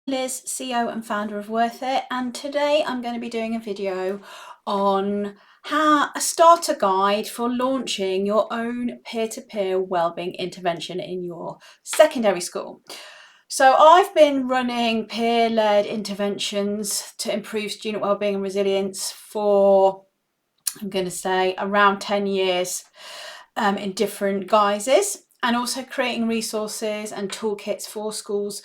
Liz, CEO and founder of Worth It, and today I'm going to be doing a video on how a starter guide for launching your own peer-to-peer wellbeing intervention in your secondary school. So I've been running peer-led interventions to improve student wellbeing and resilience for, I'm going to say, around 10 years in different guises, and also creating resources and toolkits for schools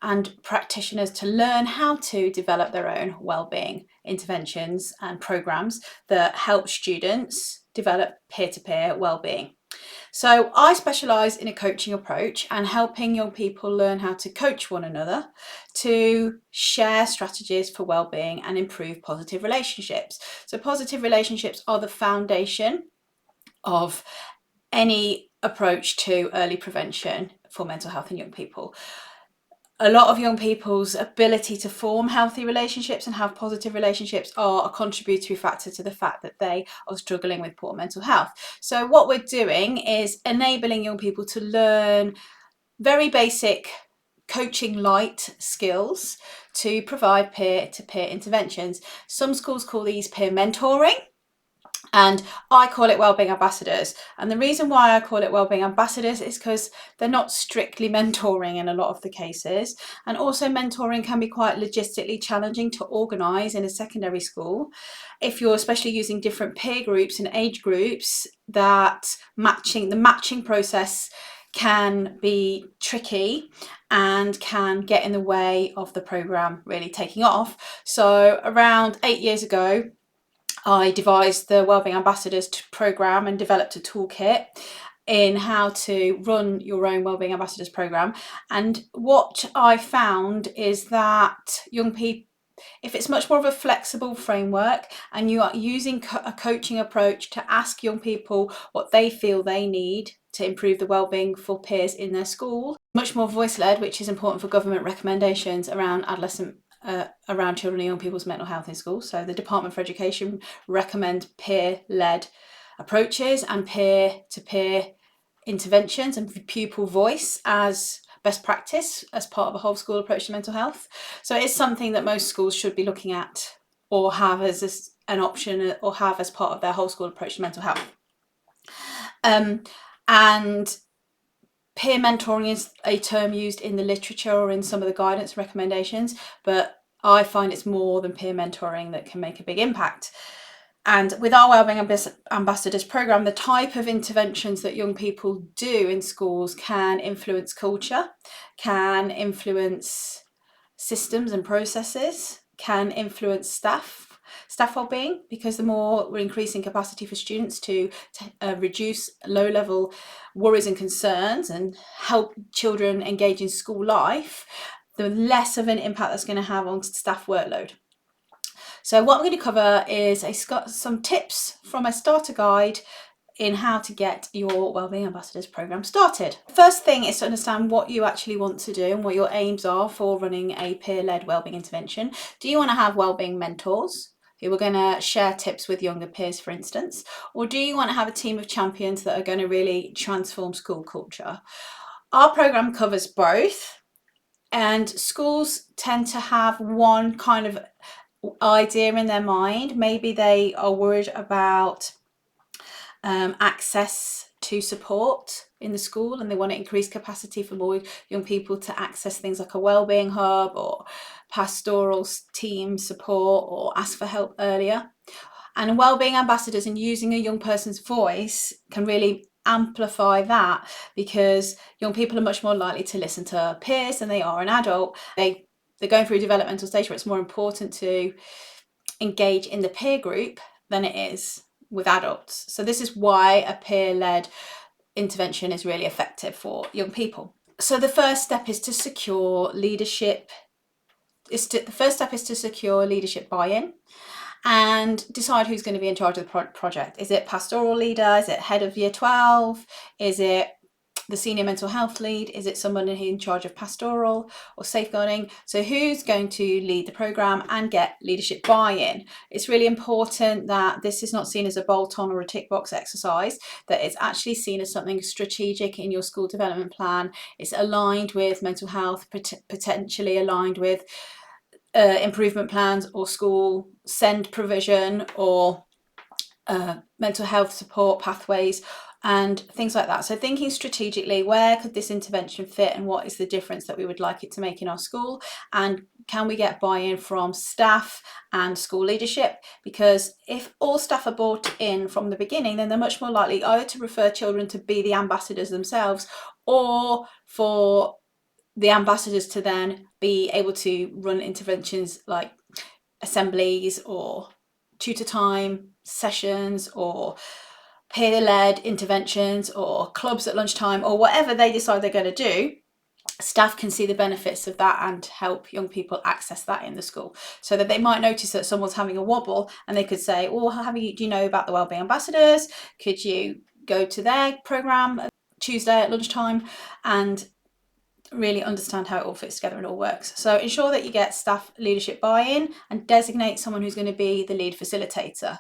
and practitioners to learn how to develop their own wellbeing interventions and programs that help students develop peer-to-peer wellbeing. So I specialise in a coaching approach and helping young people learn how to coach one another to share strategies for wellbeing and improve positive relationships. So positive relationships are the foundation of any approach to early prevention for mental health in young people. A lot of young people's ability to form healthy relationships and have positive relationships are a contributory factor to the fact that they are struggling with poor mental health. So what we're doing is enabling young people to learn very basic coaching light skills to provide peer-to-peer interventions. Some schools call these peer mentoring, and I call it Wellbeing Ambassadors. And the reason why I call it Wellbeing Ambassadors is because they're not strictly mentoring in a lot of the cases. And also mentoring can be quite logistically challenging to organise in a secondary school. If you're especially using different peer groups and age groups, that the matching process can be tricky and can get in the way of the programme really taking off. So around 8 years ago, I devised the Wellbeing Ambassadors Programme and developed a toolkit in how to run your own Wellbeing Ambassadors Programme. And what I found is that young people, if it's much more of a flexible framework and you are using a coaching approach to ask young people what they feel they need to improve the wellbeing for peers in their school, much more voice-led, which is important for government recommendations around around children and young people's mental health in school. So the Department for Education recommend peer-led approaches and peer-to-peer interventions and pupil voice as best practice as part of a whole school approach to mental health. So it's something that most schools should be looking at or have as an option or have as part of their whole school approach to mental health. And peer mentoring is a term used in the literature or in some of the guidance recommendations, but I find it's more than peer mentoring that can make a big impact. And with our Wellbeing Ambassadors Programme, the type of interventions that young people do in schools can influence culture, can influence systems and processes, can influence staff wellbeing, because the more we're increasing capacity for students to reduce low-level worries and concerns and help children engage in school life, the less of an impact that's going to have on staff workload. So what I'm going to cover is some tips from a starter guide in how to get your Wellbeing Ambassadors Programme started. First thing is to understand what you actually want to do and what your aims are for running a peer-led wellbeing intervention. Do you want to have wellbeing mentors who are going to share tips with younger peers, for instance? Or do you want to have a team of champions that are going to really transform school culture? Our programme covers both, and schools tend to have one kind of idea in their mind. Maybe they are worried about access to support in the school, and they want to increase capacity for more young people to access things like a wellbeing hub or pastoral team support or ask for help earlier. And wellbeing ambassadors and using a young person's voice can really amplify that, because young people are much more likely to listen to peers than they are an adult. They're going through a developmental stage where it's more important to engage in the peer group than it is with adults. So this is why a peer-led intervention is really effective for young people. So the first step is to secure leadership. The first step is to secure leadership buy-in and decide who's going to be in charge of the project. Is it pastoral leader? Is it head of year 12? Is it the senior mental health lead? Is it someone in charge of pastoral or safeguarding? So who's going to lead the programme and get leadership buy-in? It's really important that this is not seen as a bolt-on or a tick box exercise, that it's actually seen as something strategic in your school development plan. It's aligned with mental health, potentially aligned with improvement plans or school send provision or mental health support pathways and things like that. So thinking strategically, where could this intervention fit and what is the difference that we would like it to make in our school, and can we get buy-in from staff and school leadership? Because if all staff are bought in from the beginning, then they're much more likely either to refer children to be the ambassadors themselves, or for the ambassadors to then be able to run interventions like assemblies or tutor time sessions or peer-led interventions or clubs at lunchtime or whatever they decide they're going to do. Staff can see the benefits of that and help young people access that in the school, so that they might notice that someone's having a wobble and they could say, oh, do you know about the Wellbeing Ambassadors? Could you go to their programme Tuesday at lunchtime? And really understand how it all fits together and all works. So ensure that you get staff leadership buy-in and designate someone who's going to be the lead facilitator.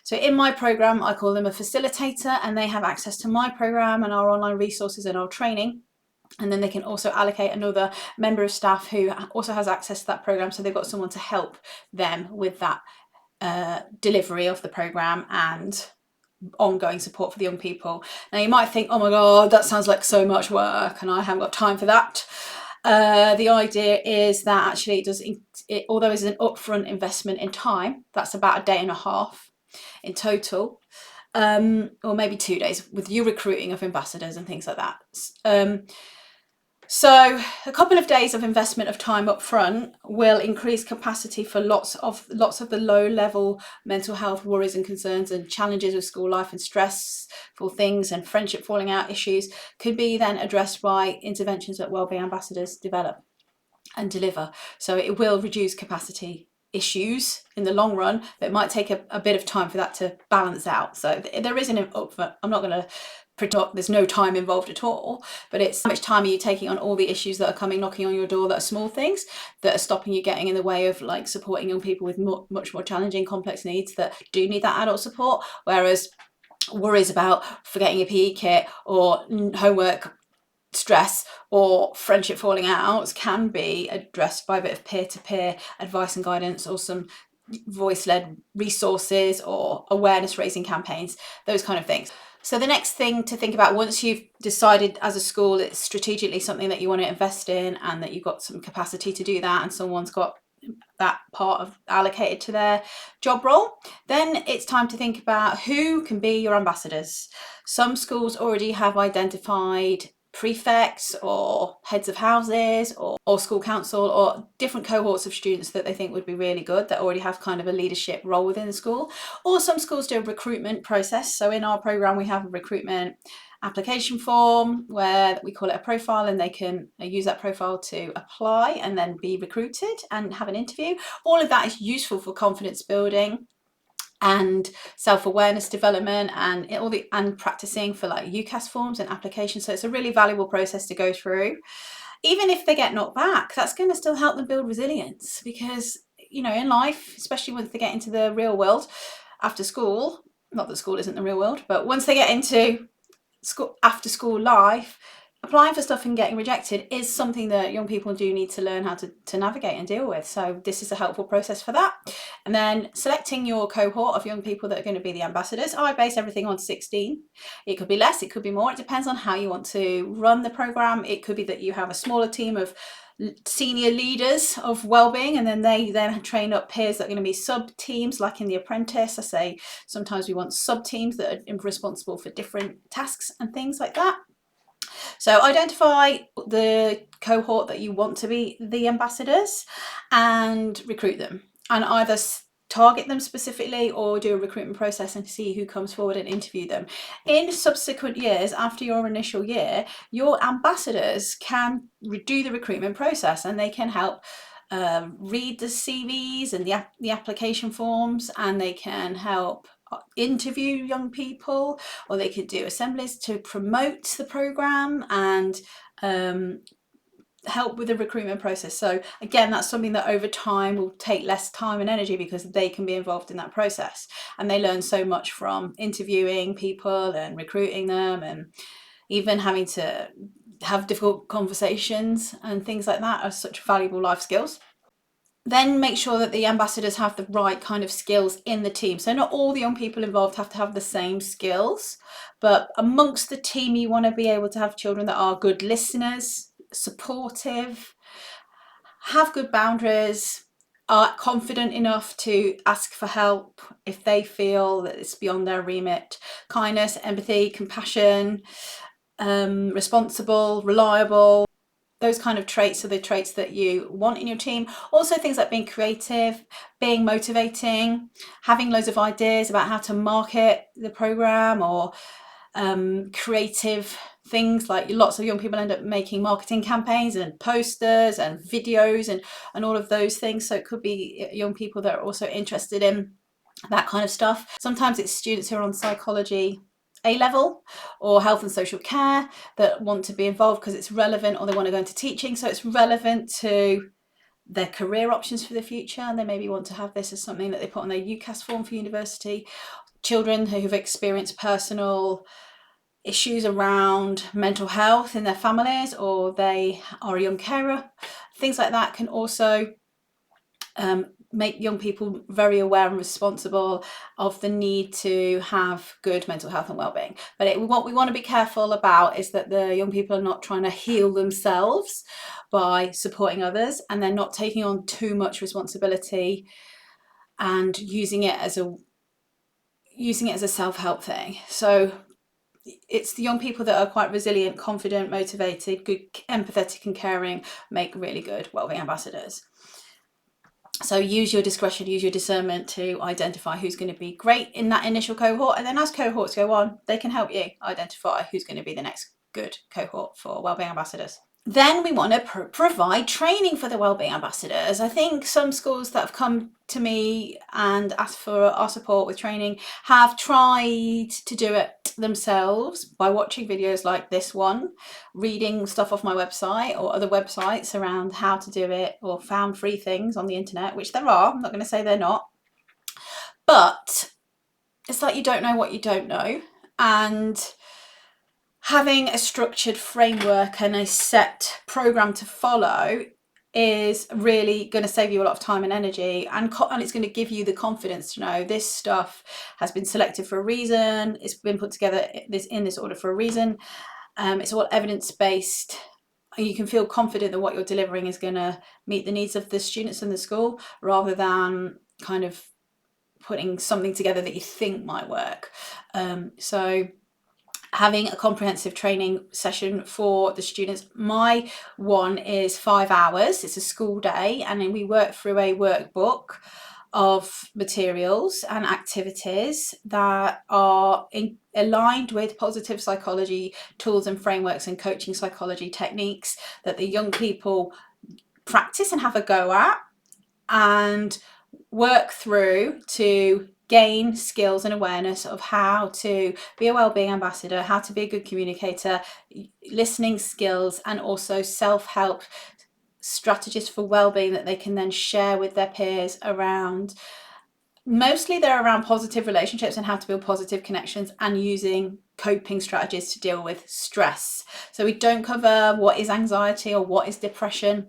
So in my program, I call them a facilitator, and they have access to my program and our online resources and our training. And then they can also allocate another member of staff who also has access to that program. So they've got someone to help them with that delivery of the program and ongoing support for the young people. Now you might think, oh my god, that sounds like so much work and I haven't got time for that. The idea is that actually although it's an upfront investment in time, that's about a day and a half in total, or maybe 2 days with you recruiting of ambassadors and things like that. So a couple of days of investment of time up front will increase capacity for lots of the low level mental health worries and concerns and challenges of school life and stressful things and friendship falling out issues could be then addressed by interventions that Wellbeing Ambassadors develop and deliver. So it will reduce capacity issues in the long run, but it might take a bit of time for that to balance out. So there is an upfront, I'm not going to pretend there's no time involved at all, but it's how much time are you taking on all the issues that are coming knocking on your door that are small things that are stopping you getting in the way of like supporting young people with much more challenging complex needs that do need that adult support, whereas worries about forgetting your PE kit or homework stress or friendship falling out can be addressed by a bit of peer-to-peer advice and guidance or some voice-led resources or awareness raising campaigns, those kind of things. So the next thing to think about, once you've decided as a school it's strategically something that you want to invest in and that you've got some capacity to do that and someone's got that part of allocated to their job role, then it's time to think about who can be your ambassadors. Some schools already have identified prefects or heads of houses or school council or different cohorts of students that they think would be really good that already have kind of a leadership role within the school. Or some schools do a recruitment process. So in our program we have a recruitment application form where we call it a profile, and they can use that profile to apply and then be recruited and have an interview. All of that is useful for confidence building and self-awareness development and practicing for like UCAS forms and applications. So it's a really valuable process to go through. Even if they get knocked back, that's going to still help them build resilience, because you know, in life, especially once they get into the real world after school, not that school isn't the real world, but once they get into school, after school life, applying for stuff and getting rejected is something that young people do need to learn how to navigate and deal with. So this is a helpful process for that. And then selecting your cohort of young people that are going to be the ambassadors. I base everything on 16. It could be less, it could be more. It depends on how you want to run the program. It could be that you have a smaller team of senior leaders of wellbeing, and then they then train up peers that are going to be sub teams, like in The Apprentice. I say sometimes we want sub teams that are responsible for different tasks and things like that. So identify the cohort that you want to be the ambassadors and recruit them, and either target them specifically or do a recruitment process and see who comes forward and interview them. In subsequent years, after your initial year, your ambassadors can do the recruitment process, and they can help read the CVs and the application forms, and they can help interview young people, or they could do assemblies to promote the programme and help with the recruitment process. So again, that's something that over time will take less time and energy because they can be involved in that process, and they learn so much from interviewing people and recruiting them, and even having to have difficult conversations and things like that are such valuable life skills. Then make sure that the ambassadors have the right kind of skills in the team. So not all the young people involved have to have the same skills, but amongst the team you want to be able to have children that are good listeners, supportive, have good boundaries, are confident enough to ask for help if they feel that it's beyond their remit. Kindness, empathy, compassion, responsible, reliable. Those kind of traits are the traits that you want in your team. Also things like being creative, being motivating, having loads of ideas about how to market the programme, or creative things, like lots of young people end up making marketing campaigns and posters and videos and all of those things. So it could be young people that are also interested in that kind of stuff. Sometimes it's students who are on psychology A-level or health and social care that want to be involved because it's relevant, or they want to go into teaching, so it's relevant to their career options for the future, and they maybe want to have this as something that they put on their UCAS form for university. Children who've experienced personal issues around mental health in their families, or they are a young carer, things like that can also make young people very aware and responsible of the need to have good mental health and well-being. But what we want to be careful about is that the young people are not trying to heal themselves by supporting others, and they're not taking on too much responsibility and using it as a self-help thing. So it's the young people that are quite resilient, confident, motivated, good, empathetic and caring, make really good wellbeing ambassadors. So use your discretion, use your discernment to identify who's going to be great in that initial cohort, and then as cohorts go on, they can help you identify who's going to be the next good cohort for wellbeing ambassadors. Then we want to provide training for the wellbeing ambassadors. I think some schools that have come to me and asked for our support with training have tried to do it themselves by watching videos like this one, reading stuff off my website or other websites around how to do it, or found free things on the internet, which there are, I'm not going to say they're not, but it's like you don't know what you don't know, and having a structured framework and a set program to follow is really going to save you a lot of time and energy, and it's going to give you the confidence to know this stuff has been selected for a reason, it's been put together in this order for a reason. It's all evidence-based. You can feel confident that what you're delivering is going to meet the needs of the students in the school, rather than kind of putting something together that you think might work. So having a comprehensive training session for the students. My one is 5 hours. It's a school day, and then we work through a workbook of materials and activities that are aligned with positive psychology tools and frameworks and coaching psychology techniques that the young people practice and have a go at and work through to gain skills and awareness of how to be a wellbeing ambassador, how to be a good communicator, listening skills, and also self-help strategies for wellbeing that they can then share with their peers around. Mostly they're around positive relationships and how to build positive connections, and using coping strategies to deal with stress. So we don't cover what is anxiety or what is depression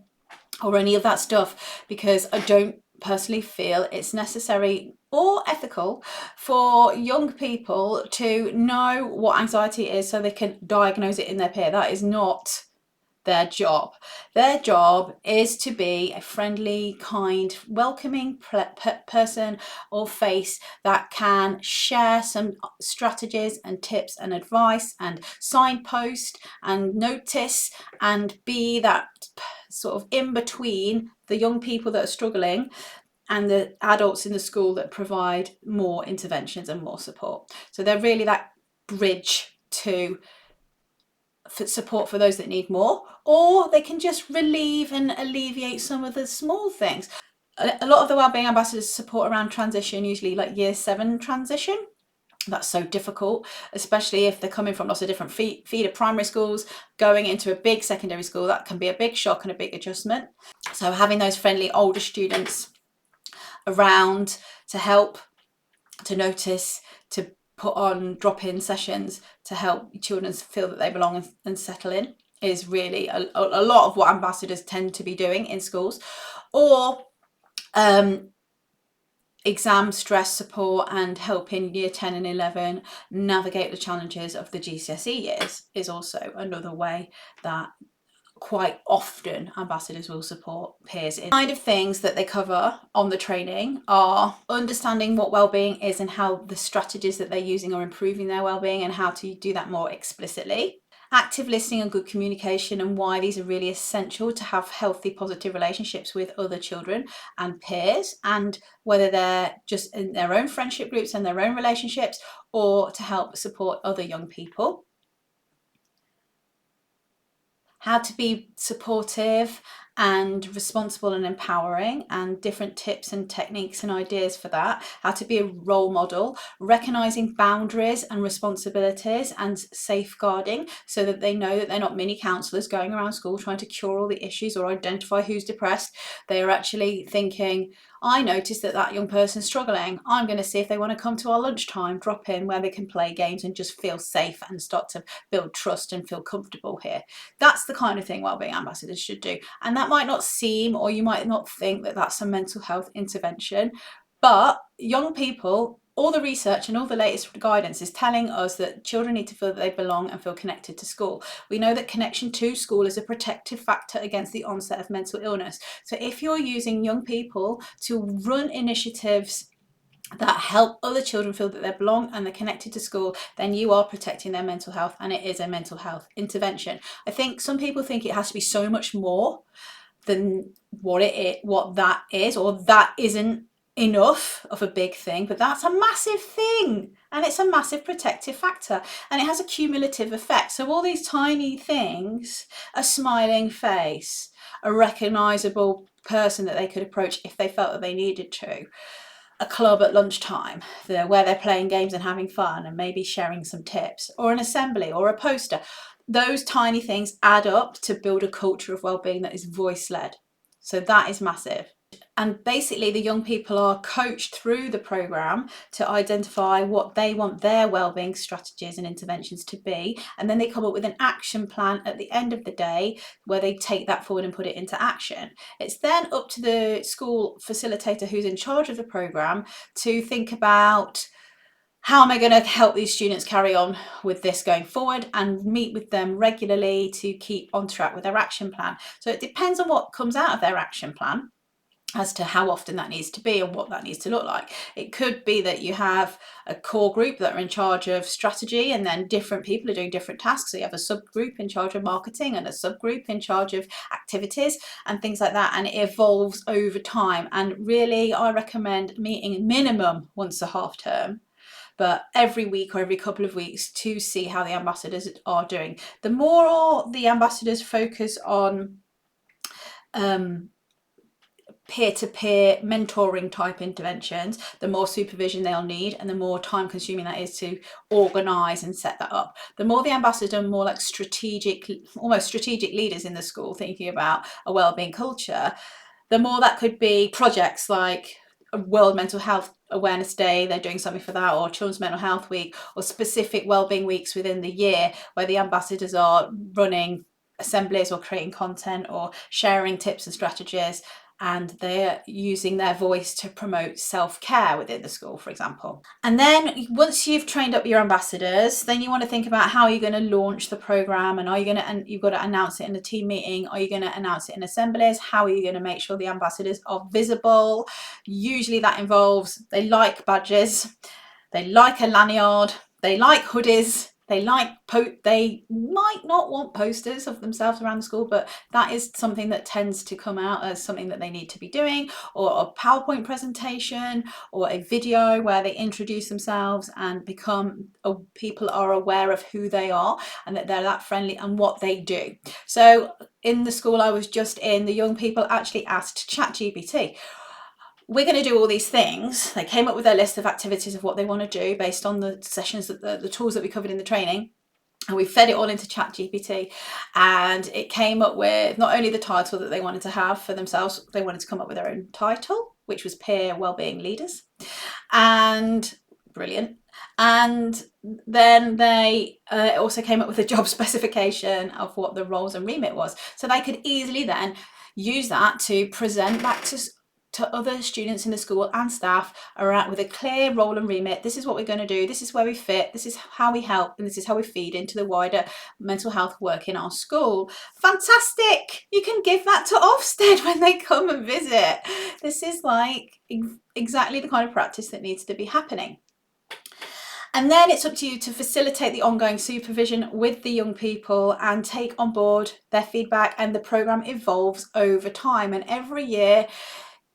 or any of that stuff, because I don't personally feel it's necessary or ethical for young people to know what anxiety is so they can diagnose it in their peer. That is not their job. Their job is to be a friendly, kind, welcoming person or face that can share some strategies and tips and advice and signpost and notice, and be that sort of in between the young people that are struggling and the adults in the school that provide more interventions and more support. So they're really that bridge to support for those that need more, or they can just relieve and alleviate some of the small things. A lot of the wellbeing ambassadors support around transition, usually like year 7 transition. That's so difficult, especially if they're coming from lots of different feeder primary schools, going into a big secondary school. That can be a big shock and a big adjustment. So having those friendly older students around to help, to notice, to put on drop-in sessions to help children feel that they belong and settle in is really a lot of what ambassadors tend to be doing in schools. Or exam stress support and helping year 10 and 11 navigate the challenges of the GCSE years is also another way that quite often ambassadors will support peers in. The kind of things that they cover on the training are understanding what wellbeing is and how the strategies that they're using are improving their wellbeing and how to do that more explicitly. Active listening and good communication, and why these are really essential to have healthy, positive relationships with other children and peers, and whether they're just in their own friendship groups and their own relationships, or to help support other young people. How to be supportive and responsible and empowering, and different tips and techniques and ideas for that. How to be a role model, recognizing boundaries and responsibilities and safeguarding, so that they know that they're not mini counselors going around school trying to cure all the issues or identify who's depressed. They are actually thinking, I noticed that young person's struggling. I'm going to see if they want to come to our lunchtime drop in where they can play games and just feel safe and start to build trust and feel comfortable here. That's the kind of thing wellbeing ambassadors should do. And that might not seem, or you might not think that that's a mental health intervention, but young people, all the research and all the latest guidance is telling us that children need to feel that they belong and feel connected to school. We know that connection to school is a protective factor against the onset of mental illness. So if you're using young people to run initiatives that help other children feel that they belong and they're connected to school, then you are protecting their mental health, and it is a mental health intervention. I think some people think it has to be so much more than what that is, or that isn't enough of a big thing, but that's a massive thing, and it's a massive protective factor, and it has a cumulative effect. So all these tiny things, a smiling face, a recognizable person that they could approach if they felt that they needed to, a club at lunchtime where they're playing games and having fun and maybe sharing some tips, or an assembly or a poster. Those tiny things add up to build a culture of wellbeing that is voice-led. So that is massive. And basically the young people are coached through the programme to identify what they want their wellbeing strategies and interventions to be, and then they come up with an action plan at the end of the day where they take that forward and put it into action. It's then up to the school facilitator who's in charge of the programme to think about, how am I going to help these students carry on with this going forward, and meet with them regularly to keep on track with their action plan. So it depends on what comes out of their action plan as to how often that needs to be and what that needs to look like. It could be that you have a core group that are in charge of strategy, and then different people are doing different tasks. So you have a subgroup in charge of marketing and a subgroup in charge of activities and things like that, and it evolves over time. And really, I recommend meeting minimum once a half term, but every week or every couple of weeks, to see how the ambassadors are doing. The more the ambassadors focus on peer-to-peer mentoring type interventions, the more supervision they'll need, and the more time consuming that is to organise and set that up. The more the ambassadors are more like almost strategic leaders in the school, thinking about a wellbeing culture, the more that could be projects like a World Mental Health Awareness Day, they're doing something for that, or Children's Mental Health Week, or specific wellbeing weeks within the year where the ambassadors are running assemblies or creating content or sharing tips and strategies, and they're using their voice to promote self-care within the school, for example. And then once you've trained up your ambassadors, then you want to think about how you're going to launch the programme, and you've got to announce it in a team meeting, are you going to announce it in assemblies, how are you going to make sure the ambassadors are visible? Usually that involves, they like badges, they like a lanyard, they like hoodies, they might not want posters of themselves around the school, but that is something that tends to come out as something that they need to be doing, or a PowerPoint presentation, or a video where they introduce themselves and people are aware of who they are and that they're that friendly and what they do. So in the school I was just in, the young people actually asked ChatGPT, we're going to do all these things. They came up with their list of activities of what they want to do based on the sessions, that the tools that we covered in the training. And we fed it all into ChatGPT, and it came up with not only the title that they wanted to have for themselves, they wanted to come up with their own title, which was Peer Wellbeing Leaders. And brilliant. And then they also came up with a job specification of what the roles and remit was. So they could easily then use that to present back to other students in the school and staff around with a clear role and remit. This is what we're going to do. This is where we fit. This is how we help. And this is how we feed into the wider mental health work in our school. Fantastic. You can give that to Ofsted when they come and visit. This is like exactly the kind of practice that needs to be happening. And then it's up to you to facilitate the ongoing supervision with the young people and take on board their feedback, and the programme evolves over time. And every year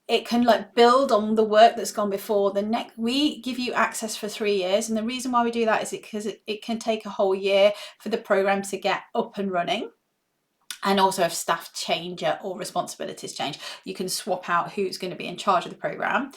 it can like build on the work that's gone before. We give you access for 3 years, and the reason why we do that is because it can take a whole year for the programme to get up and running. And also if staff change or responsibilities change, you can swap out who's going to be in charge of the programme.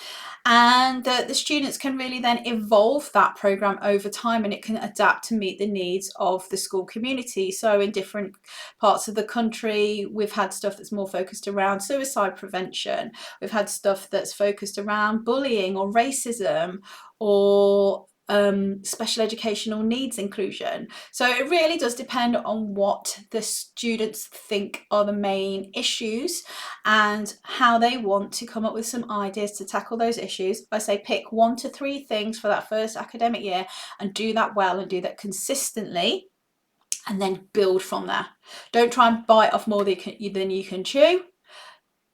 And the students can really then evolve that programme over time, and it can adapt to meet the needs of the school community. So in different parts of the country, we've had stuff that's more focused around suicide prevention. We've had stuff that's focused around bullying or racism or special educational needs inclusion. So it really does depend on what the students think are the main issues and how they want to come up with some ideas to tackle those issues. I say pick 1 to 3 things for that first academic year and do that well and do that consistently, and then build from there. Don't try and bite off more than you can chew.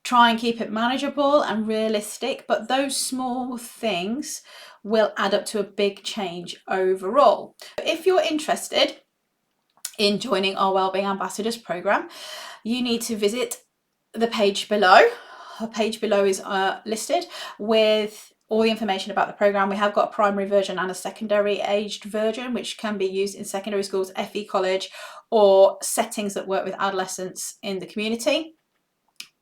Try and keep it manageable and realistic, but those small things will add up to a big change overall. If you're interested in joining our Wellbeing Ambassadors Programme, you need to visit the page below. The page below is listed with all the information about the programme. We have got a primary version and a secondary aged version, which can be used in secondary schools, FE college, or settings that work with adolescents in the community.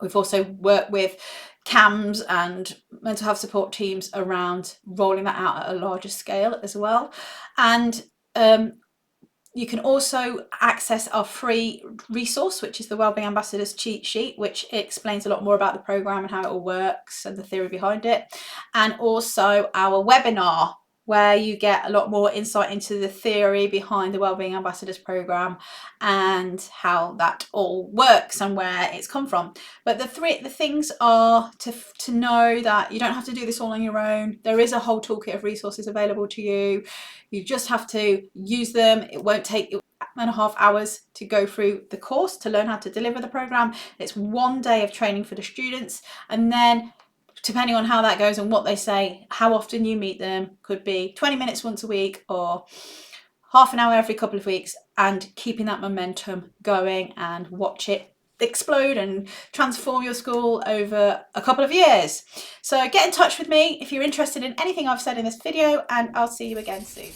We've also worked with CAMS and mental health support teams around rolling that out at a larger scale as well. And you can also access our free resource, which is the Wellbeing Ambassadors cheat sheet, which explains a lot more about the programme and how it all works and the theory behind it. And also our webinar, where you get a lot more insight into the theory behind the Wellbeing Ambassadors Programme and how that all works and where it's come from. But the things are to know that you don't have to do this all on your own. There is a whole toolkit of resources available to you. You just have to use them. It won't take 1.5 hours to go through the course to learn how to deliver the programme. It's 1 day of training for the students, and then depending on how that goes and what they say, how often you meet them, could be 20 minutes once a week or half an hour every couple of weeks, and keeping that momentum going and watch it explode and transform your school over a couple of years. So get in touch with me if you're interested in anything I've said in this video, and I'll see you again soon.